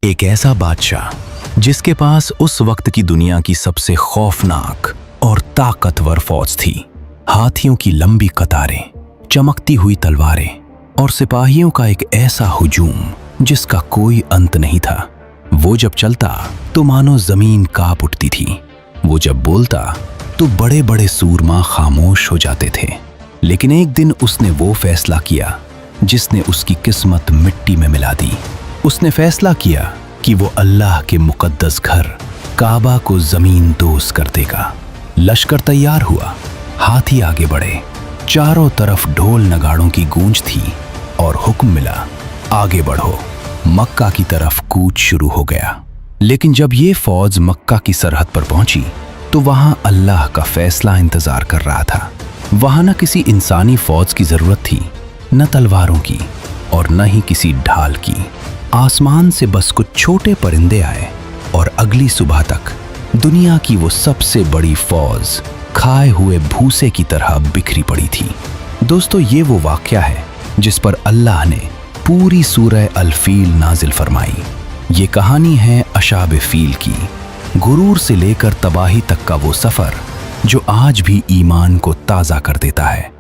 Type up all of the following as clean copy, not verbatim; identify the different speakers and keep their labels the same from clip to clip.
Speaker 1: एक ऐसा बादशाह जिसके पास उस वक्त की दुनिया की सबसे खौफनाक और ताकतवर फौज थी। हाथियों की लंबी कतारें, चमकती हुई तलवारें और सिपाहियों का एक ऐसा हुजूम जिसका कोई अंत नहीं था। वो जब चलता तो मानो जमीन कांप उठती थी। वो जब बोलता तो बड़े बड़े सूरमा खामोश हो जाते थे। लेकिन एक दिन उसने वो फैसला किया जिसने उसकी किस्मत मिट्टी में मिला दी। उसने फैसला किया कि वो अल्लाह के मुकद्दस घर काबा को जमीन दोज कर देगा। लश्कर तैयार हुआ, हाथी आगे बढ़े, चारों तरफ ढोल नगाड़ों की गूंज थी और हुक्म मिला, आगे बढ़ो। मक्का की तरफ कूच शुरू हो गया। लेकिन जब ये फौज मक्का की सरहद पर पहुंची तो वहां अल्लाह का फैसला इंतजार कर रहा था। वहां न किसी इंसानी फौज की जरूरत थी, न तलवारों की और न ही किसी ढाल की। आसमान से बस कुछ छोटे परिंदे आए और अगली सुबह तक दुनिया की वो सबसे बड़ी फौज खाए हुए भूसे की तरह बिखरी पड़ी थी। दोस्तों, ये वो वाकया है जिस पर अल्लाह ने पूरी सूरह अल-फील नाजिल फरमाई। ये कहानी है अशाब फील की, गुरूर से लेकर तबाही तक का वो सफर जो आज भी ईमान को ताजा कर देता है।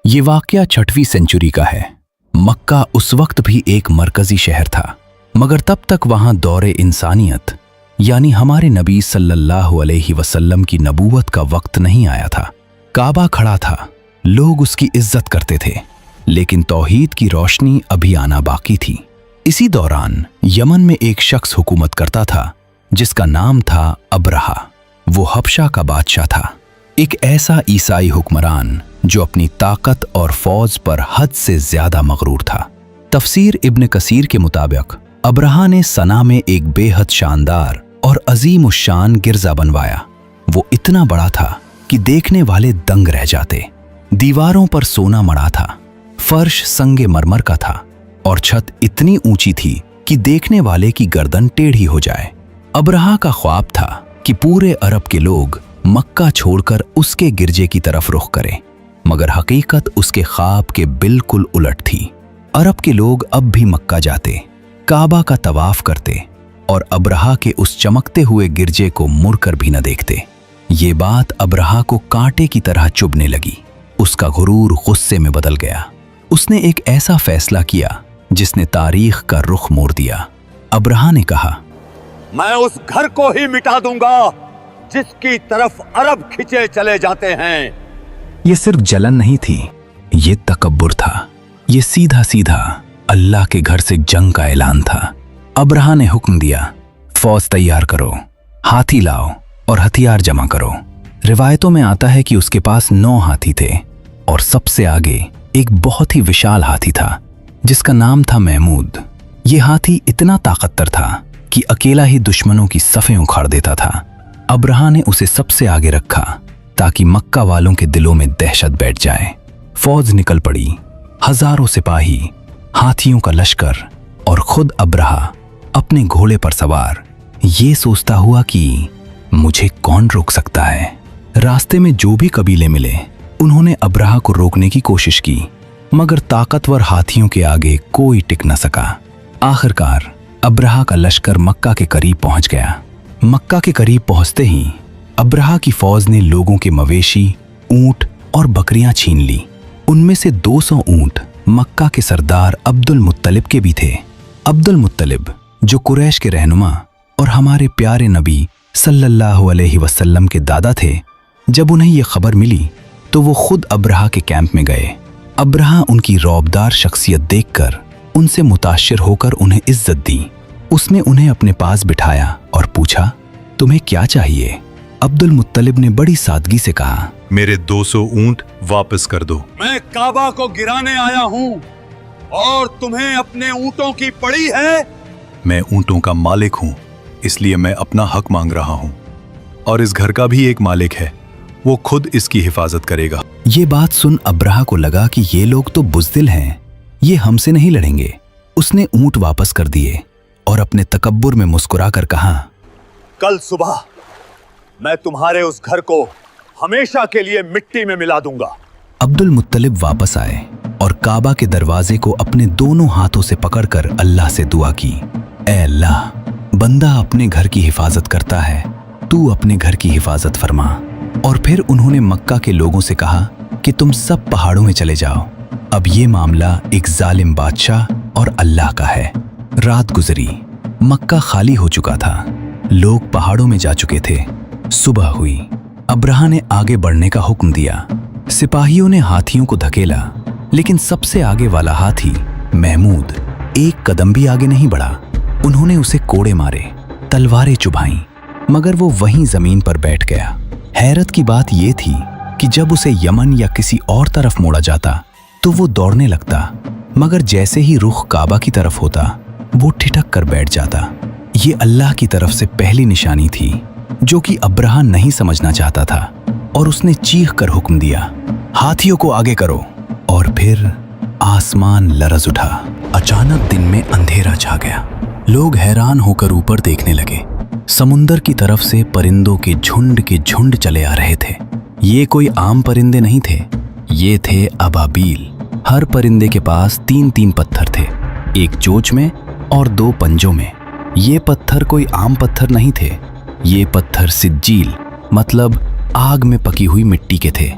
Speaker 1: ये वाकया 6वीं सेंचुरी का है। मक्का उस वक्त भी एक मरकजी शहर था, मगर तब तक वहां दौरे इंसानियत यानी हमारे नबी सल्लल्लाहु अलैहि वसल्लम की नबूवत का वक्त नहीं आया था। काबा खड़ा था, लोग उसकी इज्जत करते थे, लेकिन तौहीद की रोशनी अभी आना बाकी थी। इसी दौरान यमन में एक शख्स हुकूमत करता था जिसका नाम था अब्रहा। वो हबशा का बादशाह था, एक ऐसा ईसाई हुक्मरान जो अपनी ताकत और फौज पर हद से ज्यादा मगरूर था। तफसीर इब्न कसीर के मुताबिक अब्रहा ने सना में एक बेहद शानदार और अजीम उश्शान गिरजा बनवाया। वो इतना बड़ा था कि देखने वाले दंग रह जाते। दीवारों पर सोना मढ़ा था, फर्श संगे मरमर का था और छत इतनी ऊंची थी कि देखने वाले की गर्दन टेढ़ी हो जाए। अब्रहा का ख्वाब था कि पूरे अरब के लोग मक्का छोड़कर उसके गिरजे की तरफ रुख करें, मगर हकीकत उसके ख्वाब के बिल्कुल उलट थी। अरब के लोग अब भी मक्का जाते, काबा का तवाफ करते और अब्रहा के उस चमकते हुए गिरजे को मुड़कर भी न देखते। ये बात अब्रहा को कांटे की तरह चुभने लगी। उसका गुरूर गुस्से में बदल गया। उसने एक ऐसा फैसला किया जिसने तारीख का रुख मोड़ दिया। अब्रहा ने कहा,
Speaker 2: मैं उस घर को ही मिटा दूंगा जिसकी तरफ अरब खिंचे चले जाते हैं।
Speaker 1: ये सिर्फ जलन नहीं थी, ये तकब्बुर था। ये सीधा सीधा अल्लाह के घर से जंग का ऐलान था। अब्रहा ने हुक्म दिया, फौज तैयार करो, हाथी लाओ और हथियार जमा करो। रिवायतों में आता है कि उसके पास 9 हाथी थे और सबसे आगे एक बहुत ही विशाल हाथी था जिसका नाम था महमूद। ये हाथी इतना ताकतवर था कि अकेला ही दुश्मनों की सफ़ें उखाड़ देता था। अब्रहा ने उसे सबसे आगे रखा ताकि मक्का वालों के दिलों में दहशत बैठ जाए। फौज निकल पड़ी, हजारों सिपाही, हाथियों का लश्कर और खुद अब्रहा अपने घोड़े पर सवार, ये सोचता हुआ कि मुझे कौन रोक सकता है। रास्ते में जो भी कबीले मिले उन्होंने अब्रहा को रोकने की कोशिश की, मगर ताकतवर हाथियों के आगे कोई टिक न सका। आखिरकार अब्रहा का लश्कर मक्का के करीब पहुंच गया। मक्का के करीब पहुंचते ही अब्रहा की फौज ने लोगों के मवेशी, ऊंट और बकरियां छीन ली। उनमें से 200 ऊंट मक्का के सरदार अब्दुल मुत्तलिब के भी थे। अब्दुल मुत्तलिब जो कुरैश के रहनुमा और हमारे प्यारे नबी सल्लल्लाहु अलैहि वसल्लम के दादा थे, जब उन्हें यह खबर मिली तो वो खुद अब्रहा के कैंप में गए। अब्रहा उनकी रौबदार शख्सियत देखकर उनसे मुताशिर होकर उन्हें इज्जत दी। उसने उन्हें अपने पास बिठाया और पूछा, तुम्हें क्या चाहिए? अब्दुल मुत्तलिब ने बड़ी सादगी से कहा,
Speaker 3: मेरे 200 ऊंट वापस कर दो।
Speaker 2: मैं काबा को गिराने आया हूँ और तुम्हें अपने ऊंटों की पड़ी है।
Speaker 3: मैं ऊंटों का मालिक हूँ, इसलिए मैं अपना हक मांग रहा हूँ और इस घर का भी एक मालिक है, वो खुद इसकी हिफाजत करेगा।
Speaker 1: ये बात सुन अब्रहा को लगा कि ये लोग तो बुज़दिल हैं, ये हमसे नहीं लड़ेंगे। उसने ऊंट वापस कर दिए और अपने तकब्बुर में मुस्कुराकर कहा,
Speaker 2: कल सुबह मैं तुम्हारे उस घर को हमेशा के लिए मिट्टी में मिला दूंगा।
Speaker 1: अब्दुल मुत्तलिब वापस आए और काबा के दरवाजे को अपने दोनों हाथों से पकड़कर अल्लाह से दुआ की, ऐ अल्लाह, बंदा अपने घर की हिफाजत करता है, तू अपने घर की हिफाजत फरमा। और फिर उन्होंने मक्का के लोगों से कहा कि तुम सब पहाड़ों में चले जाओ, अब ये मामला एक जालिम बादशाह और अल्लाह का है। रात गुजरी, मक्का खाली हो चुका था, लोग पहाड़ों में जा चुके थे। सुबह हुई, अब्राहा ने आगे बढ़ने का हुक्म दिया। सिपाहियों ने हाथियों को धकेला, लेकिन सबसे आगे वाला हाथी महमूद एक कदम भी आगे नहीं बढ़ा। उन्होंने उसे कोड़े मारे, तलवारें चुभाईं, मगर वो वहीं जमीन पर बैठ गया। हैरत की बात यह थी कि जब उसे यमन या किसी और तरफ मोड़ा जाता तो वो दौड़ने लगता, मगर जैसे ही रुख काबा की तरफ होता वो ठिठक कर बैठ जाता। ये अल्लाह की तरफ से पहली निशानी थी जो कि अब्राहा नहीं समझना चाहता था, और उसने चीख कर हुक्म दिया, हाथियों को आगे करो। और फिर आसमान लरज उठा। अचानक दिन में अंधेरा छा गया। लोग हैरान होकर ऊपर देखने लगे। समुंदर की तरफ से परिंदों के झुंड चले आ रहे थे। ये कोई आम परिंदे नहीं थे, ये थे अबाबील। हर परिंदे के पास 3-3 पत्थर थे, एक चोंच में और 2 पंजों में। ये पत्थर कोई आम पत्थर नहीं थे, ये पत्थर सिज्जील मतलब आग में पकी हुई मिट्टी के थे।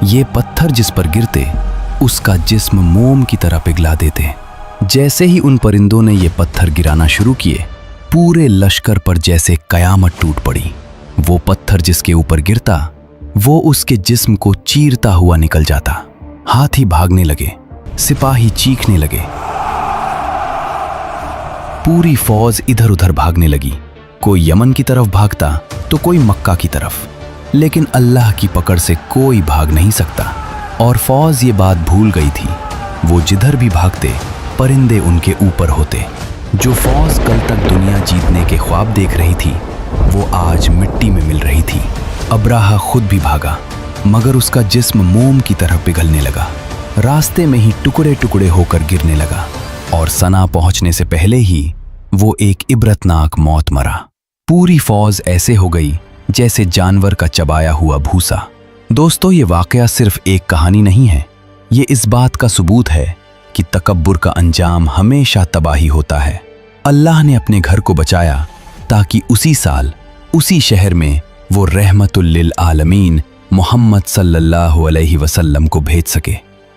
Speaker 1: ये पत्थर जिस पर गिरते उसका जिस्म मोम की तरह पिघला देते। जैसे ही उन परिंदों ने ये पत्थर गिराना शुरू किए, पूरे लश्कर पर जैसे कयामत टूट पड़ी। वो पत्थर जिसके ऊपर गिरता वो उसके जिस्म को चीरता हुआ निकल जाता। हाथी भागने लगे, सिपाही चीखने लगे, पूरी फौज इधर उधर भागने लगी। कोई यमन की तरफ भागता तो कोई मक्का की तरफ, लेकिन अल्लाह की पकड़ से कोई भाग नहीं सकता। और फौज ये बात भूल गई थी, वो जिधर भी भागते परिंदे उनके ऊपर होते। जो फौज कल तक दुनिया जीतने के ख्वाब देख रही थी वो आज मिट्टी में मिल रही थी। अब्राहा खुद भी भागा, मगर उसका जिस्म मोम की तरह पिघलने लगा। रास्ते में ही टुकड़े टुकड़े होकर गिरने लगा, और सना पहुंचने से पहले ही वो एक इबरतनाक मौत मरा। पूरी फौज ऐसे हो गई जैसे जानवर का चबाया हुआ भूसा। दोस्तों, ये वाकया सिर्फ एक कहानी नहीं है, ये इस बात का सबूत है कि तकब्बुर का अंजाम हमेशा तबाही होता है। अल्लाह ने अपने घर को बचाया ताकि उसी साल उसी शहर में वो रहमतुल लिल आलमीन मोहम्मद सल्लल्लाहु अलैहि वसल्लम को भेज सके।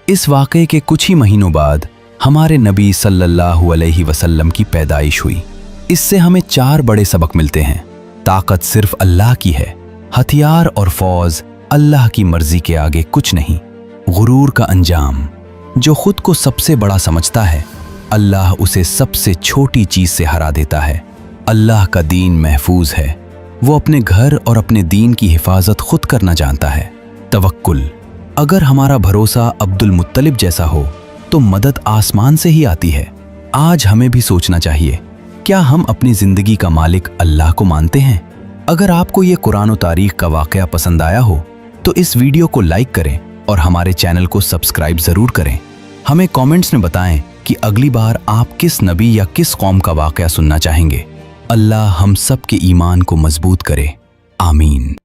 Speaker 1: इस वाक़े के कुछ ही महीनों बाद हमारे नबी सल्लल्लाहु अलैहि वसल्लम की पैदाइश हुई। इससे हमें 4 बड़े सबक मिलते हैं। ताकत सिर्फ अल्लाह की है, हथियार और फौज अल्लाह की मर्जी के आगे कुछ नहीं। गुरूर का अंजाम, जो खुद को सबसे बड़ा समझता है, अल्लाह उसे सबसे छोटी चीज से हरा देता है। अल्लाह का दीन महफूज है, वो अपने घर और अपने दीन की हिफाजत खुद करना जानता है। तवक्कुल, अगर हमारा भरोसा अब्दुल मुत्तलिब जैसा हो तो मदद आसमान से ही आती है। आज हमें भी सोचना चाहिए, क्या हम अपनी जिंदगी का मालिक अल्लाह को मानते हैं? अगर आपको ये कुरान और तारीख का वाकया पसंद आया हो तो इस वीडियो को लाइक करें और हमारे चैनल को सब्सक्राइब जरूर करें। हमें कमेंट्स में बताएं कि अगली बार आप किस नबी या किस कौम का वाकया सुनना चाहेंगे। अल्लाह हम सब के ईमान को मजबूत करे। आमीन।